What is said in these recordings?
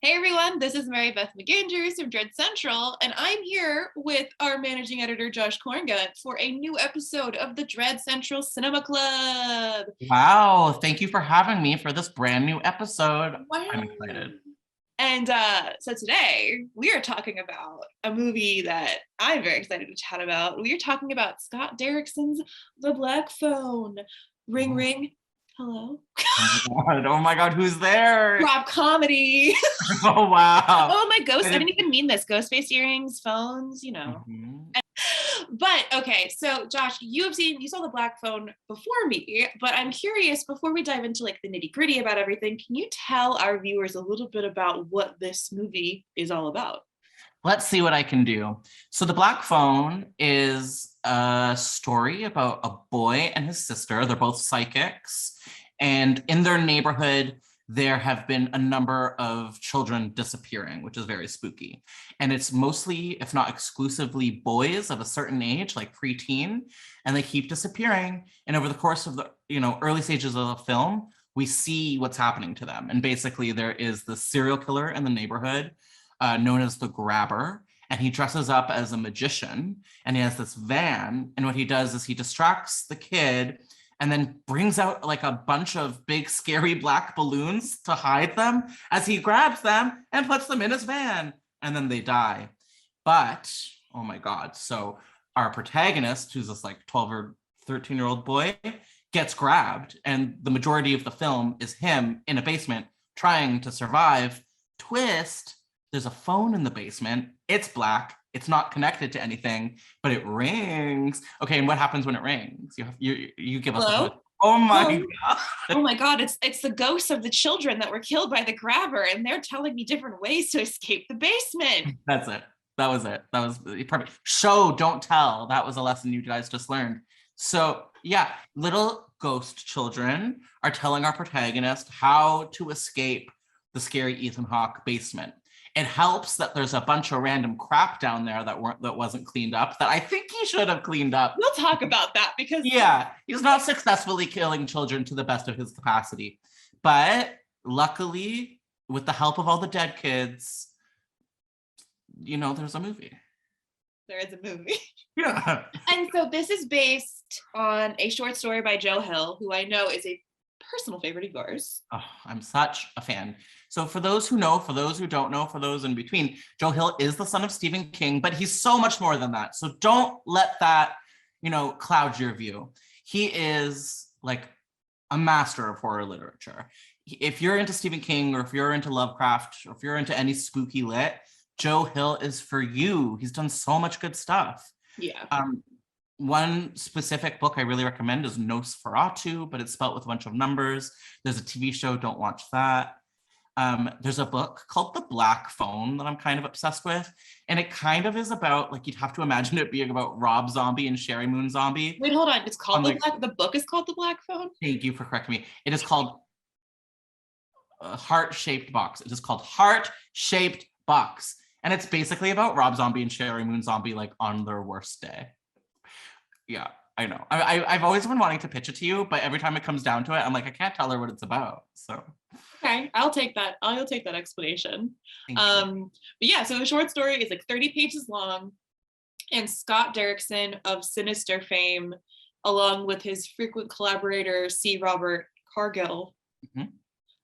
Hey everyone, this is Mary Beth McGanders from Dread Central, and I'm here with our managing editor Josh Korngut for a new episode of the Dread Central Cinema Club. Wow, thank you for having me for this brand new episode. Wow. I'm excited. And so today we are talking about a movie that I'm very excited to chat about. We are talking about Scott Derrickson's The Black Phone. Ring, Oh, ring. Hello. oh my God, who's there? Drop comedy. Oh wow. Oh, my ghost. I didn't even mean this. Ghost face earrings, phones, you know. Mhm. But okay, so Josh, you saw The Black Phone before me, but I'm curious, before we dive into like the nitty gritty about everything, can you tell our viewers a little bit about what this movie is all about? Let's see what I can do. So, The Black Phone is a story about a boy and his sister. They're both psychics. And in their neighborhood, there have been a number of children disappearing, which is very spooky. And it's mostly, if not exclusively, boys of a certain age, like preteen, and they keep disappearing. And over the course of the early stages of the film, we see what's happening to them. And basically, there is the serial killer in the neighborhood known as the Grabber, and he dresses up as a magician, and he has this van, and what he does is he distracts the kid and then brings out like a bunch of big scary black balloons to hide them as he grabs them and puts them in his van, and then they die. But oh my God, so our protagonist, who's this like 12 or 13-year-old boy, gets grabbed, and the majority of the film is him in a basement trying to survive. Twist, there's a phone in the basement. It's black. It's not connected to anything, but it rings. Okay, and what happens when it rings? You give us a Hello? twist. Oh my Hello? God. Oh my God, it's the ghosts of the children that were killed by the Grabber, and they're telling me different ways to escape the basement. That's it. That was it. That was perfect. Show, don't tell. That was a lesson you guys just learned. So yeah, little ghost children are telling our protagonist how to escape the scary Ethan Hawke basement. It helps that there's a bunch of random crap down there that wasn't cleaned up that I think he should have cleaned up. We'll talk about that because Yeah, he's not successfully killing children to the best of his capacity. But luckily, with the help of all the dead kids, there's a movie. there is a movie. Yeah. And so this is based on a short story by Joe Hill, who I know is a personal favorite of yours. Oh, I'm such a fan. So for those who know, for those who don't know, for those in between, Joe Hill is the son of Stephen King, but he's so much more than that. So don't let that, cloud your view. He is like a master of horror literature. If you're into Stephen King, or if you're into Lovecraft, or if you're into any spooky lit, Joe Hill is for you. He's done so much good stuff. Yeah. One specific book I really recommend is Nosferatu, but it's spelled with a bunch of numbers. There's a TV show, don't watch that. There's a book called The Black Phone that I'm kind of obsessed with. And it kind of is about, like, you'd have to imagine it being about Rob Zombie and Sherry Moon Zombie. Wait, hold on. It's called the book is called The Black Phone? Thank you for correcting me. It is called Heart-Shaped Box. It is called Heart-Shaped Box. And it's basically about Rob Zombie and Sherry Moon Zombie, like, on their worst day. Yeah, I know. I've always been wanting to pitch it to you, but every time it comes down to it, I'm like, I can't tell her what it's about. So okay, I'll take that. I'll take that explanation. But yeah, so the short story is like 30 pages long, and Scott Derrickson of Sinister fame, along with his frequent collaborator C. Robert Cargill,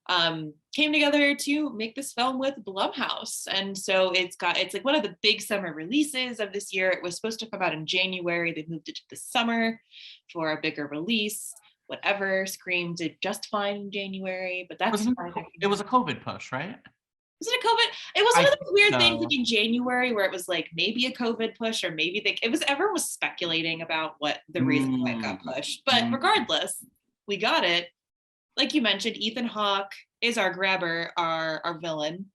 came together to make this film with Blumhouse. And so it's like one of the big summer releases of this year. It was supposed to come out in January. They moved it to the summer for a bigger release. Whatever, Scream did just fine in January, but that's it was a COVID push, right? Was it a COVID? It was one of those weird things like in January where it was like maybe a COVID push, or maybe everyone was speculating about what the reason why it got pushed. But regardless, we got it. Like you mentioned, Ethan Hawke is our grabber, our villain.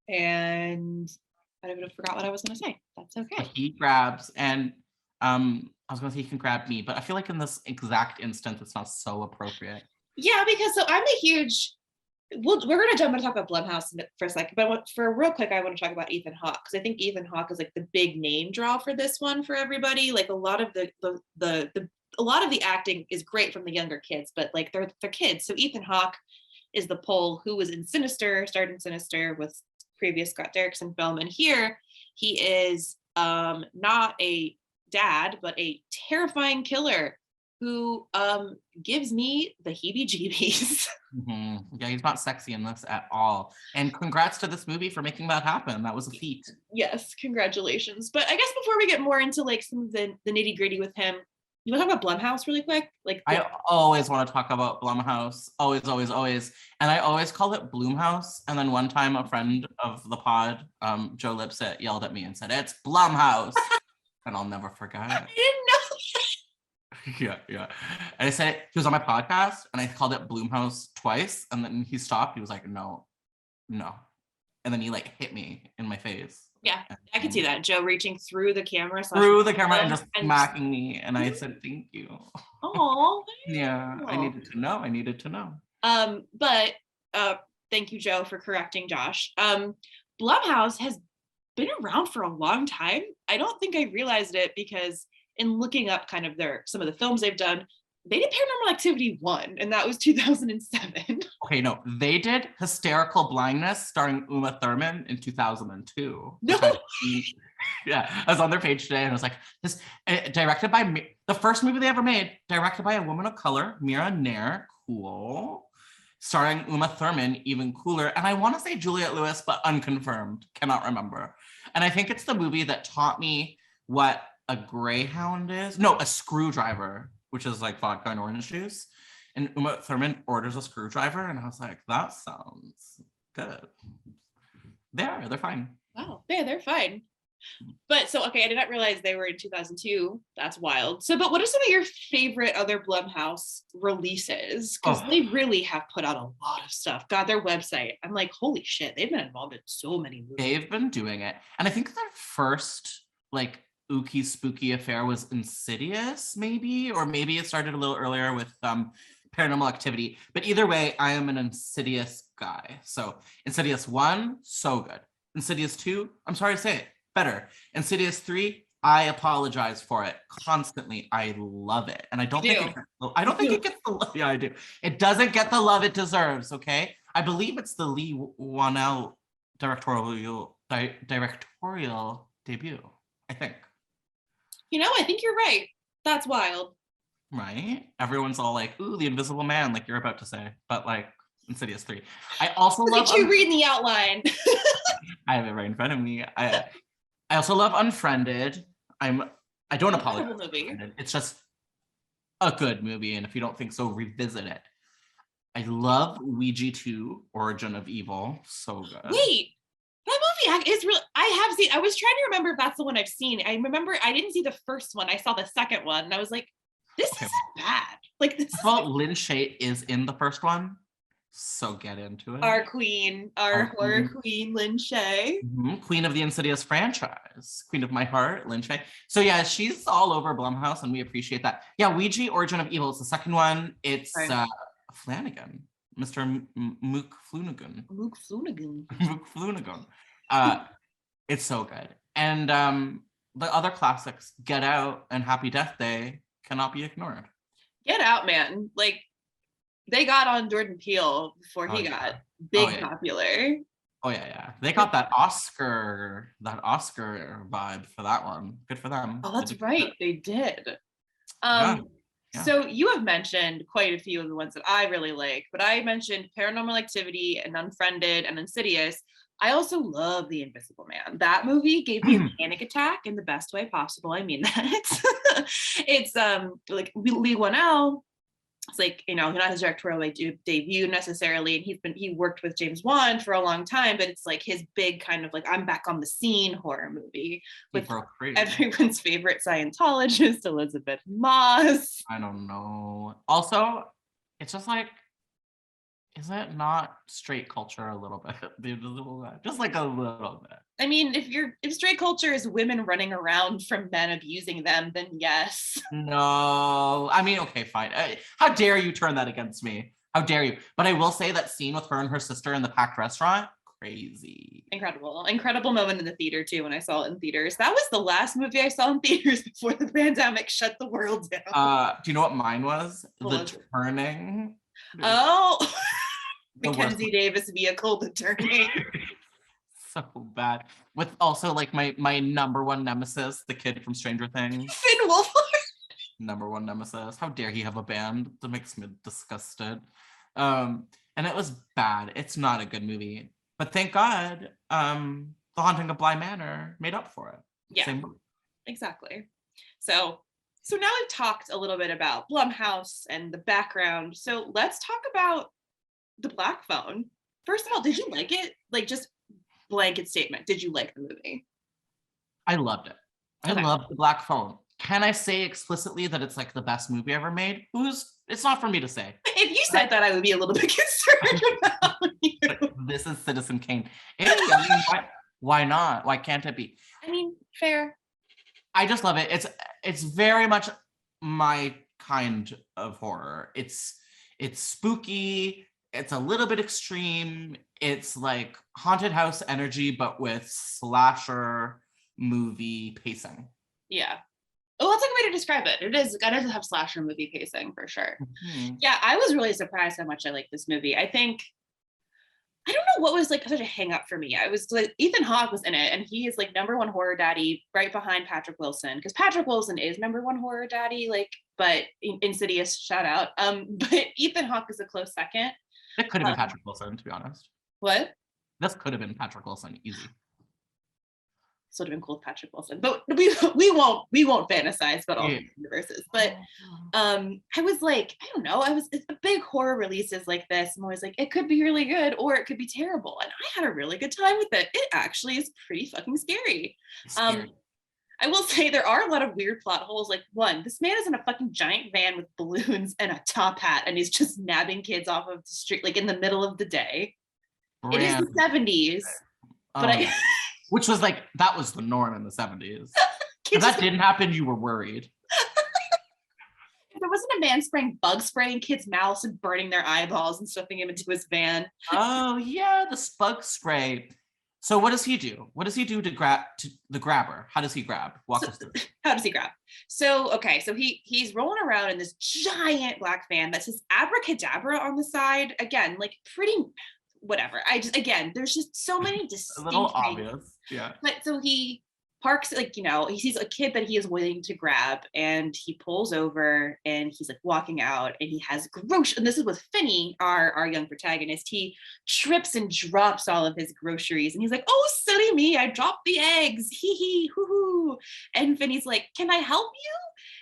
And I forgot what I was going to say. That's okay. He grabs, and I was going to say he can grab me, but I feel like in this exact instance, it's not so appropriate. Yeah, because so I'm a huge... we're going to jump and talk about Blumhouse for a second, but for real quick, I want to talk about Ethan Hawke, because I think Ethan Hawke is like the big name draw for this one for everybody. Like a lot of the acting is great from the younger kids, but like they're kids. So Ethan Hawke is the Pole who was in Sinister, starred in Sinister with previous Scott Derrickson film. And here he is not a dad, but a terrifying killer who gives me the heebie-jeebies. Mm-hmm. Yeah, he's not sexy in this at all. And congrats to this movie for making that happen. That was a feat. Yes, congratulations. But I guess before we get more into like some of the nitty-gritty with him, you want to talk about Blumhouse really quick? Like I always want to talk about Blumhouse. Always, always, always. And I always call it Bloomhouse. And then one time a friend of the pod, Joe Lipset, yelled at me and said, "It's Blumhouse." And I'll never forget. I didn't know. Yeah. And I said it, he was on my podcast and I called it Bloomhouse twice. And then he stopped. He was like, no. And then he like hit me in my face. Yeah, I can see that. Joe reaching through the camera. And just smacking me. And I said, thank you. Oh, yeah, I needed to know. But thank you, Joe, for correcting Josh. Blumhouse has been around for a long time. I don't think I realized it because in looking up kind of some of the films they've done, they did Paranormal Activity 1, and that was 2007. Okay, no, they did Hysterical Blindness starring Uma Thurman in 2002. No. I was on their page today and I was like, this directed by the first movie they ever made, directed by a woman of color, Mira Nair, cool. Starring Uma Thurman, even cooler. And I want to say Juliette Lewis, but unconfirmed, cannot remember. And I think it's the movie that taught me what a Greyhound is. No, a screwdriver, which is like vodka and orange juice. And Uma Thurman orders a screwdriver, and I was like, that sounds good. They're fine. Wow, yeah, they're fine. But so, okay, I did not realize they were in 2002. That's wild. So, but what are some of your favorite other Blumhouse releases? Because they really have put out a lot of stuff. God, their website. I'm like, holy shit, they've been involved in so many movies. They've been doing it. And I think their first, like, ooky spooky affair was Insidious, maybe? Or maybe it started a little earlier with Paranormal Activity. But either way, I am an Insidious guy. So Insidious 1, so good. Insidious 2, I'm sorry to say it, better. Insidious 3, I apologize for it constantly. I love it. And I don't think it gets the love. Yeah, I do. It doesn't get the love it deserves, okay? I believe it's the Lee Whannell directorial debut, I think. You know, I think you're right. That's wild. Right? Everyone's all like, ooh, the Invisible Man, like you're about to say. But like, Insidious 3. I also love... Did you read the outline? I have it right in front of me. I also love Unfriended. I don't apologize. It's just a good movie, and if you don't think so, revisit it. I love Ouija 2, Origin of Evil. So good. Wait, that movie is really... I have seen... I was trying to remember if that's the one I've seen. I remember I didn't see the first one. I saw the second one, and I was like, this isn't bad. Like, this Lynn Shay is in the first one. So get into it. Our queen, our horror queen, Lynn Shay. Mm-hmm. Queen of the Insidious franchise. Queen of my heart, Lynn Shay. So yeah, she's all over Blumhouse and we appreciate that. Yeah, Ouija, Origin of Evil is the second one. It's Flanagan. Mr. Mook Flanagan. Mook Flanagan. Mook Flanagan. It's so good. And the other classics, Get Out and Happy Death Day, cannot be ignored. Get Out, man. Like, they got on Jordan Peele before he got big popular. Oh yeah. They got that Oscar vibe for that one. Good for them. Oh, that's right. They did. So you have mentioned quite a few of the ones that I really like, but I mentioned Paranormal Activity and Unfriended and Insidious. I also love The Invisible Man. That movie gave me a panic attack in the best way possible. I mean that. It's like Lee Whannell. It's like, you know, not his directorial debut necessarily, and he worked with James Wan for a long time, but it's like his big kind of like I'm back on the scene horror movie with everyone's favorite Scientologist, Elizabeth Moss. I don't know. Also, it's just like, is it not straight culture a little bit? Just like a little bit. I mean, if straight culture is women running around from men abusing them, then yes. No, I mean, okay, fine. How dare you turn that against me? How dare you? But I will say that scene with her and her sister in the packed restaurant, crazy. Incredible moment in the theater too when I saw it in theaters. That was the last movie I saw in theaters before the pandemic shut the world down. Do you know what mine was? The Turning. Oh. Mackenzie Davis vehicle to turning. So bad. With also like my number one nemesis, the kid from Stranger Things. Finn Wolfhard. Number one nemesis. How dare he have a band? That makes me disgusted. And it was bad. It's not a good movie. But thank God, The Haunting of Bly Manor made up for it. Yeah, exactly. So now we've talked a little bit about Blumhouse and the background. So let's talk about The Black Phone. First of all, did you like it? Like, just blanket statement. Did you like the movie? I loved it. I loved The Black Phone. Can I say explicitly that it's like the best movie ever made? It's not for me to say. If you said that, I would be a little bit concerned about you. This is Citizen Kane. Why not? Why can't it be? I mean, fair. I just love it. It's very much my kind of horror. It's spooky. It's a little bit extreme. It's like haunted house energy, but with slasher movie pacing. Yeah. Oh, that's a good way to describe it. It does have slasher movie pacing for sure. Mm-hmm. Yeah, I was really surprised how much I liked this movie. I don't know what was like such a hang up for me. I was like, Ethan Hawke was in it, and he is like number one horror daddy right behind Patrick Wilson, because Patrick Wilson is number one horror daddy, like, but Insidious, shout out. But Ethan Hawke is a close second. It could have been Patrick Wilson, to be honest. What? This could have been Patrick Wilson, easy. This would have been cool with Patrick Wilson, but we won't fantasize about all the universes. But I was like, I don't know. It's a big horror releases like this. I'm always like, it could be really good or it could be terrible, and I had a really good time with it. It actually is pretty fucking scary. I will say there are a lot of weird plot holes. Like, one, this man is in a fucking giant van with balloons and a top hat, and he's just nabbing kids off of the street, like in the middle of the day. It is the 70s, but which was like, that was the norm in the 70s. If that didn't happen, you were worried. If there wasn't a man spraying bug spray in kids' mouths and burning their eyeballs and stuffing him into his van. Oh yeah, the bug spray. So what does he do? What does he do to grab the grabber? How does he grab? Walk us through. How does he grab? So he's rolling around in this giant black van that says abracadabra on the side. Again, like pretty whatever. There's just so many distinct a little things. Obvious. Yeah. But so he parks, like, he sees a kid that he is waiting to grab, and he pulls over, and he's like walking out, and he has groceries. And this is with Finney, our young protagonist. He trips and drops all of his groceries, and he's like, "Oh, silly me! I dropped the eggs. Hee hee, hoo hoo." And Finney's like, "Can I help you?"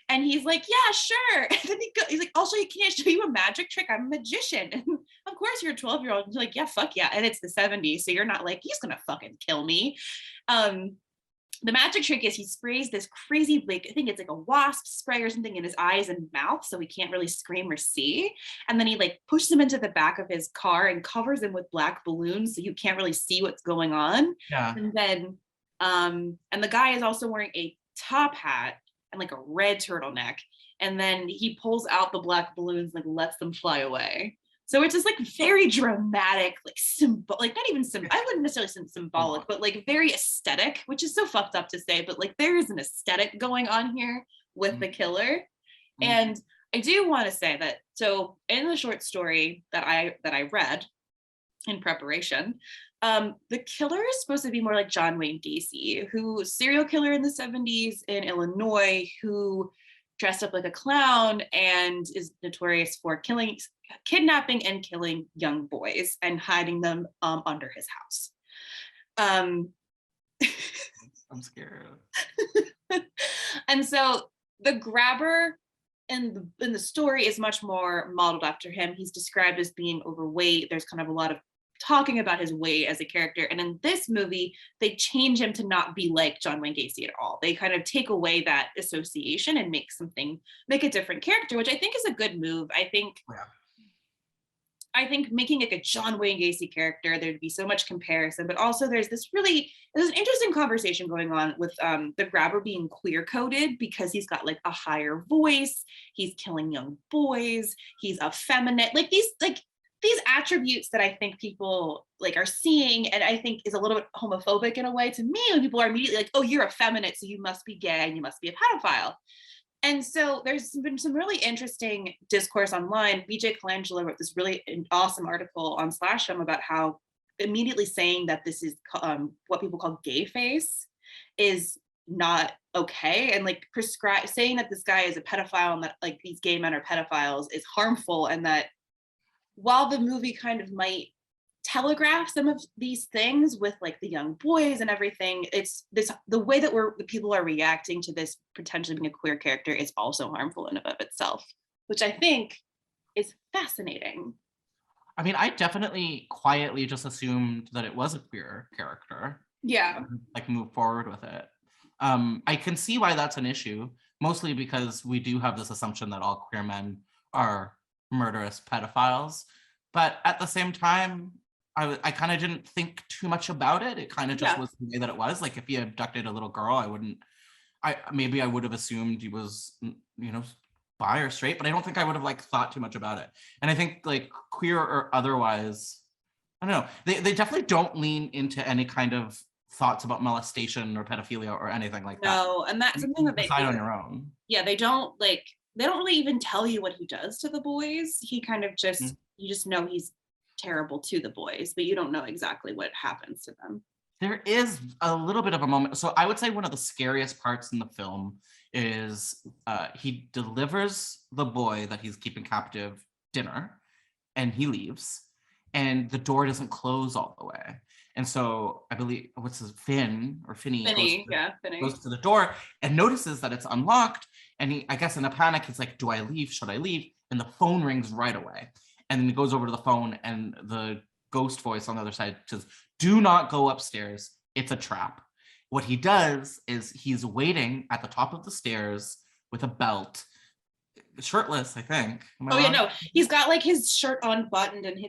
And he's like, "Yeah, sure." And then he's like, can I show you a magic trick? I'm a magician. And of course, you're a 12-year-old. You're like, "Yeah, fuck yeah." And it's the 70s, so you're not like, he's gonna fucking kill me. The magic trick is he sprays this crazy, like, I think it's like a wasp spray or something in his eyes and mouth, so he can't really scream or see. And then he like pushes him into the back of his car and covers him with black balloons, so you can't really see what's going on. Yeah. And then, and the guy is also wearing a top hat and like a red turtleneck. And then he pulls out the black balloons, like lets them fly away. So it's just like very dramatic, like not even I wouldn't necessarily say symbolic, but like very aesthetic, which is so fucked up to say, but like there is an aesthetic going on here with the killer. And I do want to say that, so in the short story that I read in preparation, the killer is supposed to be more like John Wayne Gacy, who serial killer in the 70s in Illinois, who dressed up like a clown and is notorious for kidnapping and killing young boys and hiding them under his house. I'm scared. And so the grabber in the story is much more modeled after him. He's described as being overweight. There's kind of a lot of talking about his weight as a character. And in this movie, they change him to not be like John Wayne Gacy at all. They kind of take away that association and make a different character, which I think is a good move. I think making like a John Wayne Gacy character, there'd be so much comparison, but also there's an interesting conversation going on with the grabber being queer coded because he's got like a higher voice, he's killing young boys, he's effeminate, like these attributes that I think people like are seeing, and I think is a little bit homophobic in a way to me, when people are immediately like, "Oh, you're effeminate, so you must be gay and you must be a pedophile." And so there's been some really interesting discourse online. BJ Colangelo wrote this really awesome article on Slashum about how immediately saying that this is what people call gay face is not okay, and like saying that this guy is a pedophile and that like these gay men are pedophiles is harmful, and that while the movie kind of might telegraph some of these things with like the young boys and everything, it's this the way that the people are reacting to this potentially being a queer character is also harmful in and of itself, which I think is fascinating. I mean, I definitely quietly just assumed that it was a queer character. Yeah. Like move forward with it. I can see why that's an issue, mostly because we do have this assumption that all queer men are murderous pedophiles. But at the same time, I kind of didn't think too much about it. It kind of just was the way that it was. Like if he abducted a little girl, I would have assumed he was, bi or straight, but I don't think I would have like thought too much about it. And I think like queer or otherwise, I don't know, they definitely don't lean into any kind of thoughts about molestation or pedophilia or anything like that. No, and that's something that they decide on your own. Yeah, they don't really even tell you what he does to the boys. He kind of just you just know he's terrible to the boys, but you don't know exactly what happens to them. There is a little bit of a moment. So I would say one of the scariest parts in the film is he delivers the boy that he's keeping captive dinner, and he leaves, and the door doesn't close all the way. And so I believe Finney goes to the door and notices that it's unlocked. And he, I guess in a panic, he's like, do I leave? Should I leave? And the phone rings right away. And then he goes over to the phone, and the ghost voice on the other side says, do not go upstairs. It's a trap. What he does is he's waiting at the top of the stairs with a belt, shirtless, I think. No, he's got like his shirt unbuttoned, and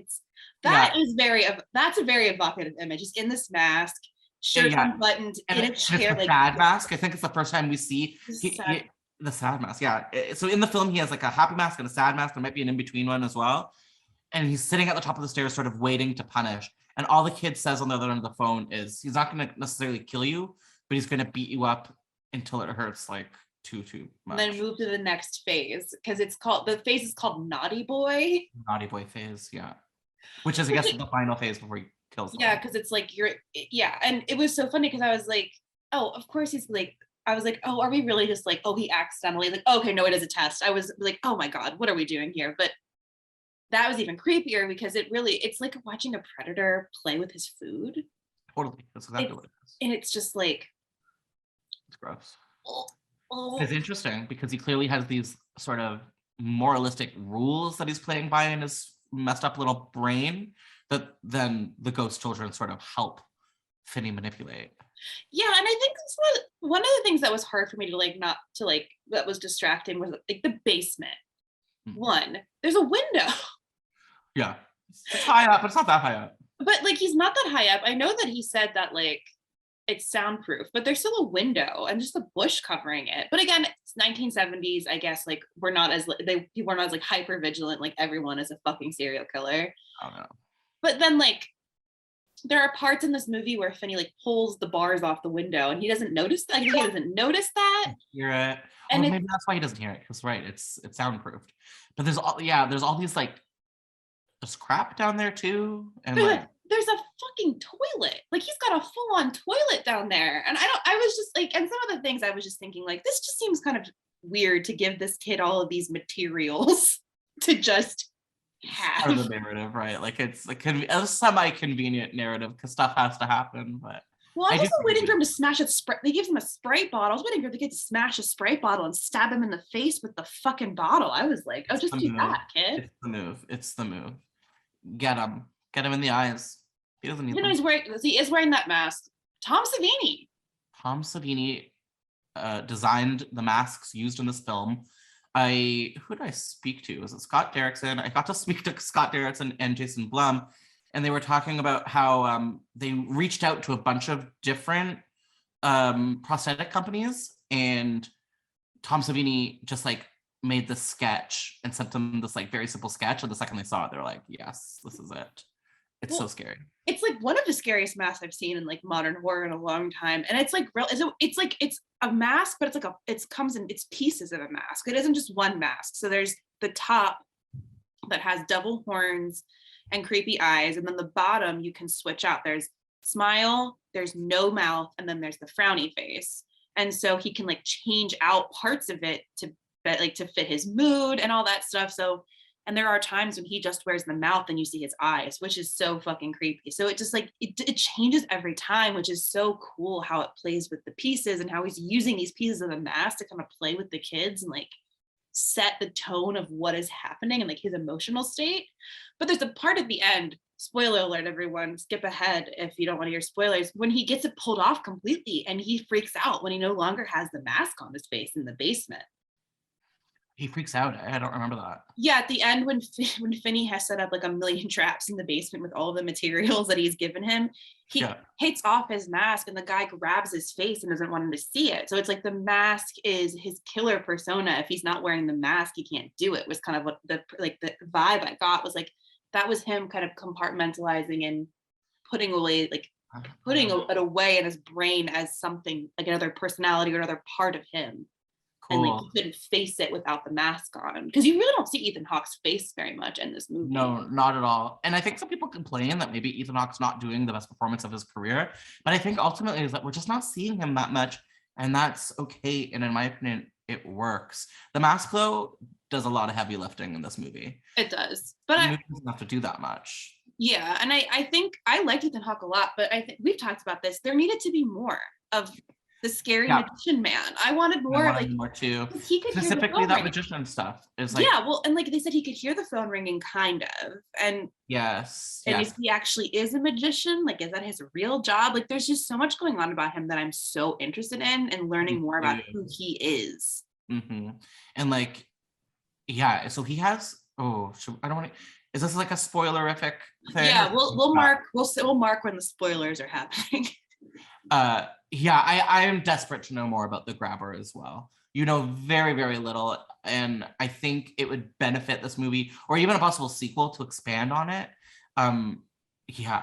that's a very evocative image. He's in this mask, shirt unbuttoned, in a chair. It's a sad mask. I think it's the first time we see the sad mask. Yeah. So in the film, he has like a happy mask and a sad mask. There might be an in-between one as well. And he's sitting at the top of the stairs, sort of waiting to punish. And all the kid says on the other end of the phone is, he's not going to necessarily kill you, but he's going to beat you up until it hurts like too much. And then move to the next phase, because the phase is called Naughty Boy. Naughty Boy phase, yeah. Which is, I guess, the final phase before he kills them. Yeah, because it's like and it was so funny because I was like, oh, of course he's like, I was like, oh, are we really just like, oh, he accidentally, like, okay, no, it is a test. I was like, oh my God, what are we doing here? But that was even creepier because it's like watching a predator play with his food. Totally, that's exactly what it is. And it's just like, it's gross. It's interesting because he clearly has these sort of moralistic rules that he's playing by in his messed up little brain that then the ghost children sort of help Finney manipulate. Yeah, and I think that's one of the things that was hard for me to that was distracting was like the basement. One, there's a window. Yeah, it's high up, but it's not that high up. But like he's not that high up. I know that he said that like it's soundproof, but there's still a window and just a bush covering it. But again, it's 1970s. I guess like people are not as like hyper vigilant. Like everyone is a fucking serial killer. Oh no. But then like there are parts in this movie where Finney like pulls the bars off the window and he doesn't notice that. He doesn't notice that. Hear it. And maybe that's why he doesn't hear it. Because right, it's soundproofed. But there's all these like there's crap down there too, and there's a fucking toilet. Like he's got a full-on toilet down there. And I was just like, and some of the things I was just thinking like, this just seems kind of weird to give this kid all of these materials to just have. Part of the narrative, right? Like it's like a semi-convenient narrative because stuff has to happen. But well, I was also waiting for him to smash a spray. They give him a spray bottle. I was waiting for the kid to smash a spray bottle and stab him in the face with the fucking bottle. I was like, oh, just do that, kid. It's the move. Get him in the eyes. He doesn't need them. He is wearing that mask. Tom Savini designed the masks used in this film. Who did I speak to? Was it Scott Derrickson? I got to speak to Scott Derrickson and Jason Blum, and they were talking about how they reached out to a bunch of different prosthetic companies, and Tom Savini just like made this sketch and sent them this like very simple sketch, and the second they saw it, they were like, yes, this is it. It's so scary. It's like one of the scariest masks I've seen in like modern horror in a long time. And it's like real, it's a mask, but it comes in, it's pieces of a mask. It isn't just one mask. So there's the top that has devil horns and creepy eyes. And then the bottom you can switch out. There's smile, there's no mouth, and then there's the frowny face. And so he can like change out parts of it to fit his mood and all that stuff. So, and there are times when he just wears the mouth and you see his eyes, which is so fucking creepy. So it just like, it changes every time, which is so cool how it plays with the pieces and how he's using these pieces of the mask to kind of play with the kids and like set the tone of what is happening and like his emotional state. But there's a part at the end, spoiler alert, everyone, skip ahead if you don't want to hear spoilers, when he gets it pulled off completely and he freaks out when he no longer has the mask on his face in the basement. He freaks out. I don't remember that. Yeah, at the end when Finney has set up like a million traps in the basement with all the materials that he's given him, he takes off his mask and the guy grabs his face and doesn't want him to see it. So it's like the mask is his killer persona. If he's not wearing the mask, he can't do it. Was kind of what the vibe I got was like, that was him kind of compartmentalizing and putting it away in his brain as something like another personality or another part of him. Cool. And like he couldn't face it without the mask on, because you really don't see Ethan Hawke's face very much in this movie. No, not at all. And I think some people complain that maybe Ethan Hawke's not doing the best performance of his career, but I think ultimately is that we're just not seeing him that much, and that's okay. And in my opinion, it works. The mask though does a lot of heavy lifting in this movie. It does, but the movie doesn't have to do that much. Yeah, and I think I liked Ethan Hawke a lot, but I think we've talked about this. There needed to be more of the scary magician man. I wanted more too. He could specifically that magician stuff is like, yeah, well, and like they said, he could hear the phone ringing, kind of, and if he actually is a magician, like, is that his real job? Like, there's just so much going on about him that I'm so interested in and learning more about who he is. Mm-hmm. And like, yeah, so he has. I don't want to. Is this like a spoilerific thing? Yeah, we'll mark when the spoilers are happening. I am desperate to know more about the grabber as well. You know very, very little, and I think it would benefit this movie or even a possible sequel to expand on it.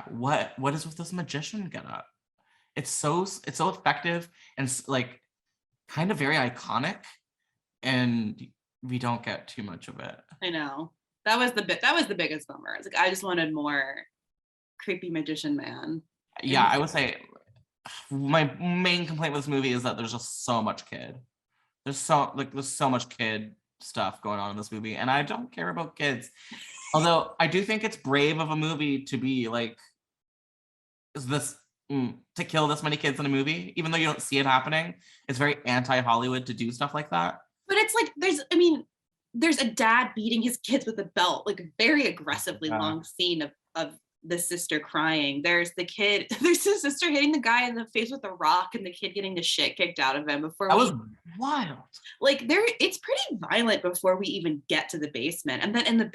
What is with this magician getup? It's so effective and like kind of very iconic, and we don't get too much of it. I know. That was the biggest bummer. It's like I just wanted more creepy magician man. Yeah, I would say my main complaint with this movie is that there's just so much kid. There's so much kid stuff going on in this movie, and I don't care about kids. Although I do think it's brave of a movie to be like, to kill this many kids in a movie, even though you don't see it happening. It's very anti-Hollywood to do stuff like that. But it's like there's a dad beating his kids with a belt, like very aggressively long scene of the sister crying. There's the sister hitting the guy in the face with a rock and the kid getting the shit kicked out of him before that was wild. Like it's pretty violent before we even get to the basement. And then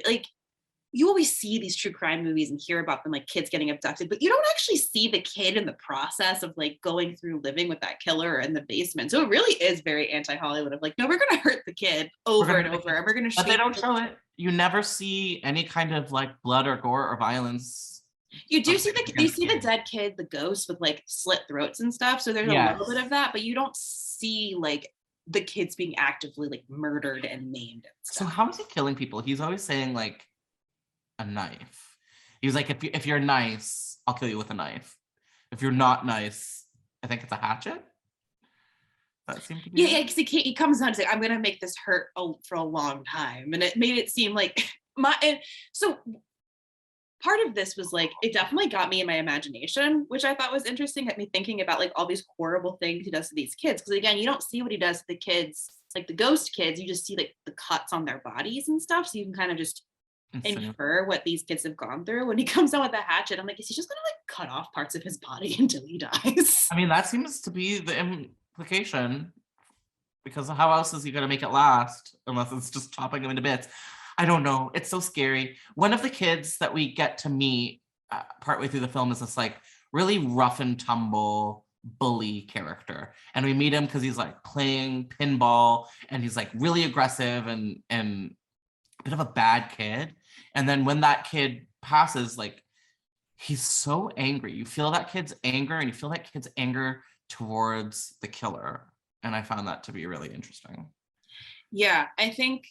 you always see these true crime movies and hear about them, like kids getting abducted, but you don't actually see the kid in the process of like going through living with that killer in the basement. So it really is very anti-Hollywood of like, no, we're going to hurt the kid over and over. And we're going to But they don't show it. You never see any kind of like blood or gore or violence. You do see the dead kid, the ghost with like slit throats and stuff. So there's a little bit of that, but you don't see like the kids being actively like murdered and maimed and stuff. So how is he killing people? He's always saying like, a knife. He was like, if you're nice, I'll kill you with a knife. If you're not nice, I think it's a hatchet. That seemed to be because he comes on to say, I'm gonna make this hurt for a long time, and it made it seem like so part of this was like, it definitely got me in my imagination, which I thought was interesting, got me thinking about like all these horrible things he does to these kids, because again, you don't see what he does to the kids, like the ghost kids, you just see like the cuts on their bodies and stuff, so you can kind of just infer what these kids have gone through. When he comes out with a hatchet, I'm like, is he just gonna like cut off parts of his body until he dies? I mean, that seems to be the implication, because how else is he gonna make it last unless it's just chopping him into bits? I don't know. It's so scary. One of the kids that we get to meet partway through the film is this like really rough and tumble bully character, and we meet him because he's like playing pinball and he's like really aggressive and a bit of a bad kid. And then when that kid passes, like He's so angry. You feel that kid's anger, and you feel that kid's anger towards the killer. And I found that to be really interesting. Yeah, I think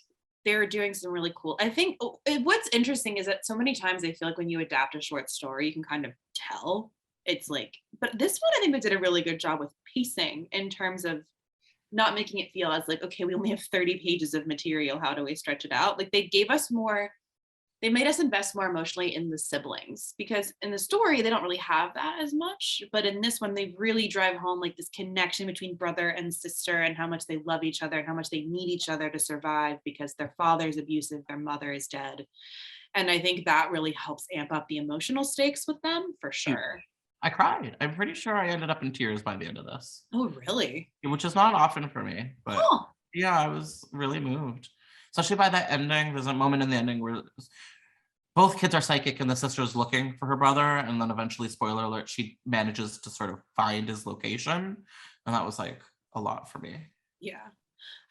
they were doing some really cool. I think what's interesting is that so many times I feel like when you adapt a short story, you can kind of tell. It's like, but this one I think they did a really good job with pacing in terms of not making it feel as like, okay, we only have 30 pages of material. How do we stretch it out? Like they gave us more, they made us invest more emotionally in the siblings, because in the story they don't really have that as much, but in this one they really drive home like this connection between brother and sister and how much they love each other and how much they need each other to survive because their father's abusive, their mother is dead. And I think that really helps amp up the emotional stakes with them for sure. I cried. I'm pretty sure I ended up in tears by the end of this. Oh really? Which is not often for me, but Huh. yeah, I was really moved. Especially by that ending. There's a moment in the ending where both kids are psychic and the sister's looking for her brother, and then eventually, spoiler alert, she manages to sort of find his location. And that was like a lot for me. Yeah.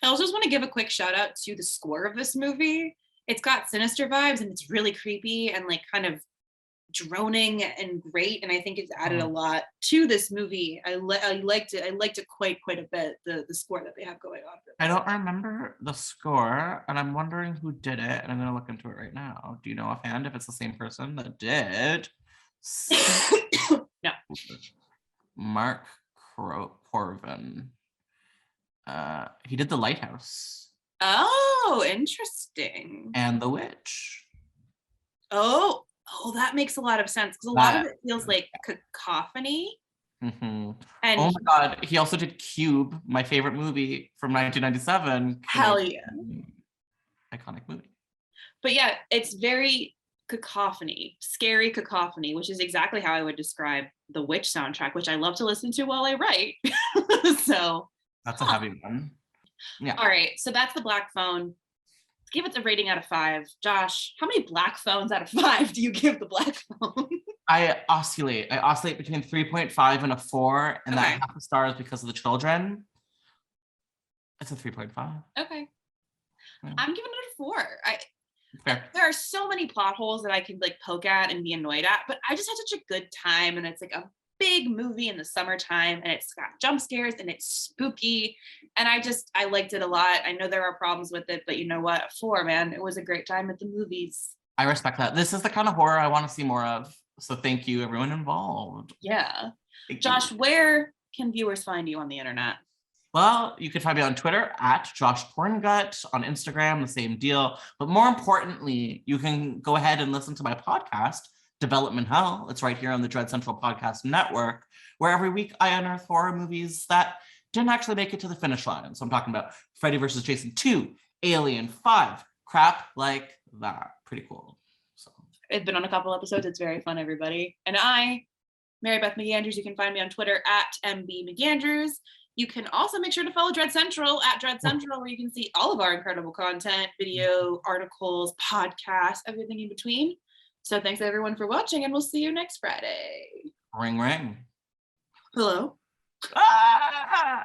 I also just want to give a quick shout out to the score of this movie. It's got sinister vibes and it's really creepy and like kind of droning and great, and I think it's added a lot to this movie. I liked it. I liked it quite a bit, the score that they have going on. I don't remember the score, and I'm wondering who did it, and I'm going to look into it right now. Do you know offhand if it's the same person that did? No. Mark Corvin. He did The Lighthouse. Oh, interesting. And The Witch. Oh, that makes a lot of sense because a lot of it feels like cacophony. Mm-hmm. And oh my god, he also did Cube, my favorite movie from 1997. Hell yeah. Iconic movie. But yeah, it's very cacophony, scary cacophony, which is exactly how I would describe the Witch soundtrack, which I love to listen to while I write. So that's a heavy one. Yeah. All right, so that's The Black Phone. Give it a rating out of 5. Josh, how many black phones out of 5 do you give The Black Phone? I oscillate between 3.5 and a 4, and that half a star is because of the children. It's a 3.5. Okay. Yeah. I'm giving it a 4. Fair. There are so many plot holes that I could like poke at and be annoyed at, but I just had such a good time, and it's like a big movie in the summertime, and it's got jump scares and it's spooky, and I liked it a lot. I know there are problems with it, but you know what? 4, man, it was a great time at the movies. I respect that. This is the kind of horror I want to see more of. So thank you, everyone involved. Yeah. Josh, where can viewers find you on the internet? Well, you can find me on Twitter at Josh Porngut, on Instagram, the same deal. But more importantly, you can go ahead and listen to my podcast, Development Hell. It's right here on the Dread Central Podcast Network, where every week I unearth horror movies that didn't actually make it to the finish line. So I'm talking about Freddy vs. Jason 2, Alien 5, crap like that. Pretty cool. So I've been on a couple episodes. It's very fun, everybody. And I, Mary Beth McAndrews, you can find me on Twitter at MBMcAndrews. You can also make sure to follow Dread Central at Dread Central, where you can see all of our incredible content, video, articles, podcasts, everything in between. So thanks everyone for watching, and we'll see you next Friday. Ring, ring. Hello. Ah!